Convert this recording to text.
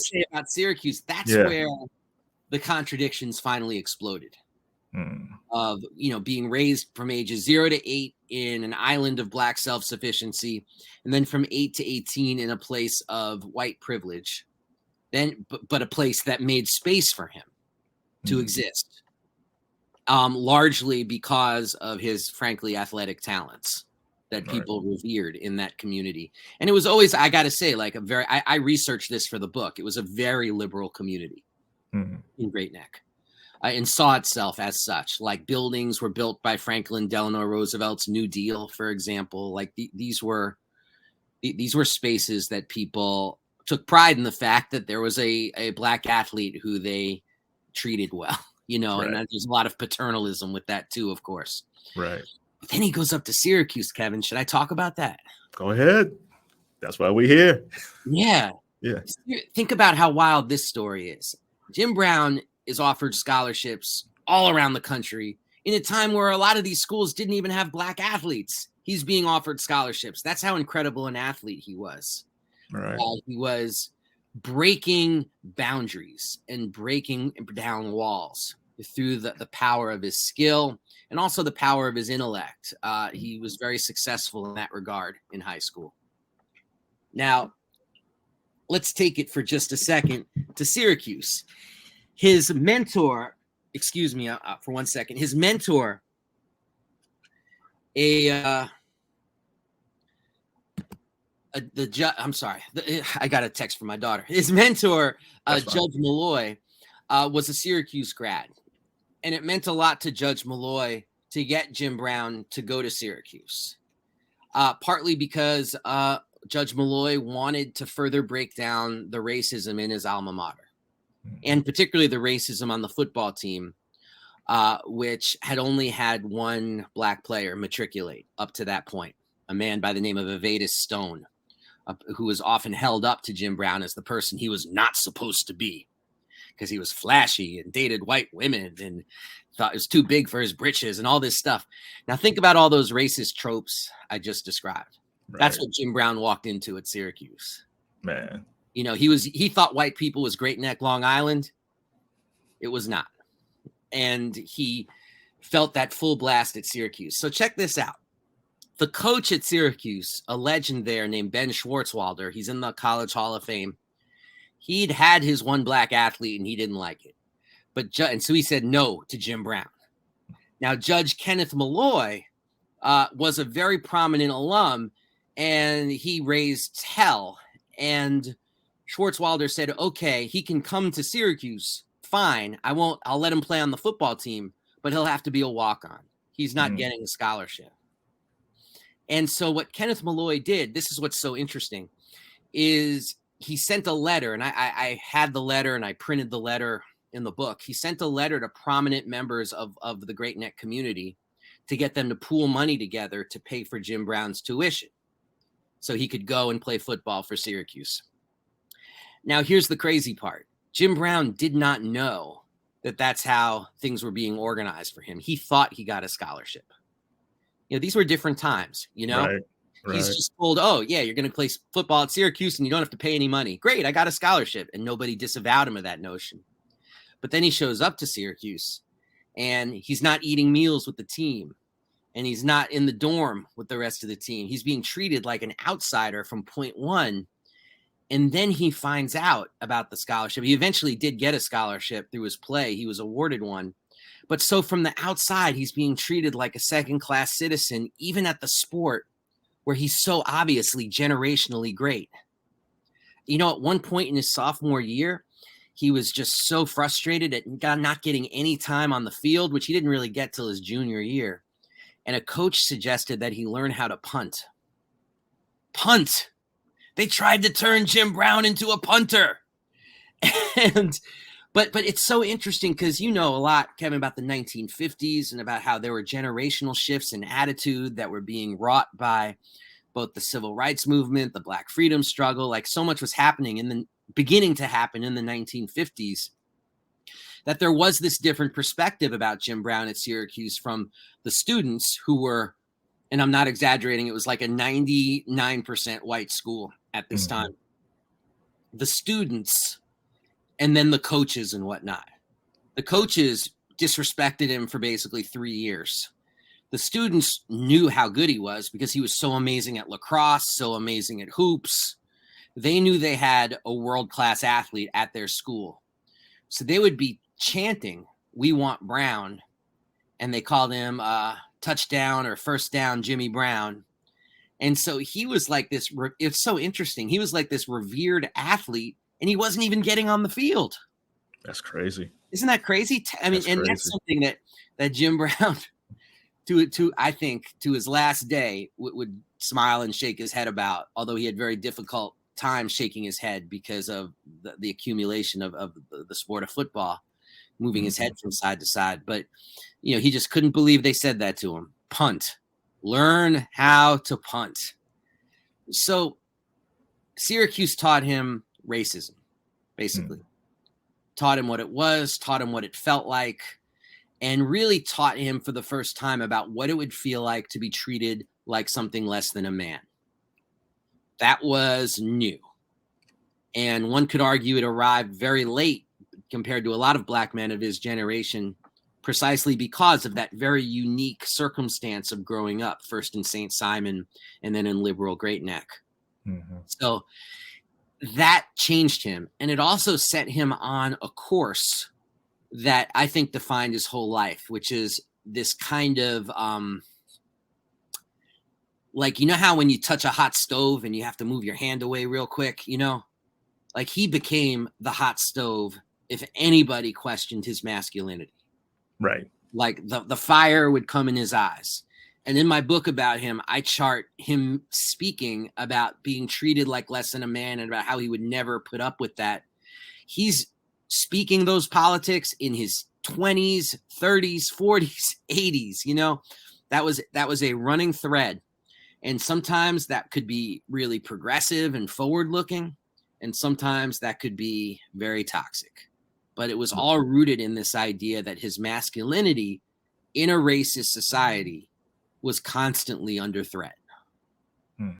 say about Syracuse, that's Yeah. where the contradictions finally exploded. Mm. Of, being raised from ages 0 to 8 in an island of black self-sufficiency, and then from 8 to 18 in a place of white privilege, but a place that made space for him to exist, largely because of his frankly athletic talents that people revered in that community. And it was always, I gotta say, like I researched this for the book. It was a very liberal community in Great Neck. And saw itself as such. Like buildings were built by Franklin Delano Roosevelt's New Deal, for example. Like these were spaces that people took pride in the fact that there was a black athlete who they treated well, and there's a lot of paternalism with that too, of course. Right. But then he goes up to Syracuse, Kevin. Should I talk about that? Go ahead. That's why we're here. Yeah. Yeah. Think about how wild this story is. Jim Brown is offered scholarships all around the country in a time where a lot of these schools didn't even have black athletes. He's being offered scholarships. That's how incredible an athlete he was. Right. He was breaking boundaries and breaking down walls through the power of his skill and also the power of his intellect. He was very successful in that regard in high school. Now, let's take it for just a second to Syracuse. His mentor, excuse me for 1 second, his mentor, I got a text from my daughter. His mentor, Judge Malloy, was a Syracuse grad. And it meant a lot to Judge Malloy to get Jim Brown to go to Syracuse, partly because Judge Malloy wanted to further break down the racism in his alma mater. And particularly the racism on the football team, which had only had one black player matriculate up to that point, a man by the name of Evadus Stone, who was often held up to Jim Brown as the person he was not supposed to be because he was flashy and dated white women and thought it was too big for his britches and all this stuff. Now think about all those racist tropes I just described. Right. That's what Jim Brown walked into at Syracuse. Man. He thought white people was Great Neck, Long Island. It was not. And he felt that full blast at Syracuse. So check this out. The coach at Syracuse, a legend there named Ben Schwartzwalder, he's in the College Hall of Fame. He'd had his one black athlete and he didn't like it. And so he said no to Jim Brown. Now, Judge Kenneth Malloy was a very prominent alum and he raised hell. And Schwartzwalder said, okay, he can come to Syracuse. Fine. I'll let him play on the football team, but he'll have to be a walk-on. He's not getting a scholarship. And so what Kenneth Malloy did, this is what's so interesting, is he sent a letter, and I had the letter and I printed the letter in the book. He sent a letter to prominent members of the Great Neck community to get them to pool money together to pay for Jim Brown's tuition so he could go and play football for Syracuse. Now, here's the crazy part. Jim Brown did not know that that's how things were being organized for him. He thought he got a scholarship. These were different times, Right. He's just told, oh, yeah, you're going to play football at Syracuse and you don't have to pay any money. Great, I got a scholarship. And nobody disavowed him of that notion. But then he shows up to Syracuse and he's not eating meals with the team. And he's not in the dorm with the rest of the team. He's being treated like an outsider from point one. And then he finds out about the scholarship. He eventually did get a scholarship through his play. He was awarded one. But so from the outside, he's being treated like a second-class citizen, even at the sport where he's so obviously generationally great. At one point in his sophomore year, he was just so frustrated at not getting any time on the field, which he didn't really get till his junior year. And a coach suggested that he learn how to punt. Punt! They tried to turn Jim Brown into a punter. But it's so interesting because a lot, Kevin, about the 1950s and about how there were generational shifts in attitude that were being wrought by both the civil rights movement, the Black freedom struggle. Like so much was beginning to happen in the 1950s that there was this different perspective about Jim Brown at Syracuse from the students who were, and I'm not exaggerating, it was like a 99% white school at this time. The students and then the coaches and whatnot. The coaches disrespected him for basically 3 years. The students knew how good he was because he was so amazing at lacrosse, so amazing at hoops. They knew they had a world-class athlete at their school. So they would be chanting, "We want Brown." And they called him touchdown or first down Jimmy Brown. And so he was like this. It's so interesting. He was like this revered athlete, and he wasn't even getting on the field. That's crazy. Isn't that crazy? I mean, that's something that Jim Brown, I think, to his last day, would smile and shake his head about, although he had very difficult time shaking his head because of the accumulation of the sport of football, moving his head from side to side. But, he just couldn't believe they said that to him. Punt. Learn how to punt. So Syracuse taught him racism, basically. Taught him what it was, taught him what it felt like, and really taught him for the first time about what it would feel like to be treated like something less than a man. That was new. And one could argue it arrived very late compared to a lot of black men of his generation, precisely because of that very unique circumstance of growing up, first in St. Simon and then in liberal Great Neck. So that changed him. And it also set him on a course that I think defined his whole life, which is this kind of like, how when you touch a hot stove and you have to move your hand away real quick, like he became the hot stove if anybody questioned his masculinity. Right. Like the fire would come in his eyes. And in my book about him, I chart him speaking about being treated like less than a man and about how he would never put up with that. He's speaking those politics in his 20s, 30s, 40s, 80s. That was a running thread. And sometimes that could be really progressive and forward looking. And sometimes that could be very toxic. But it was all rooted in this idea that his masculinity in a racist society was constantly under threat.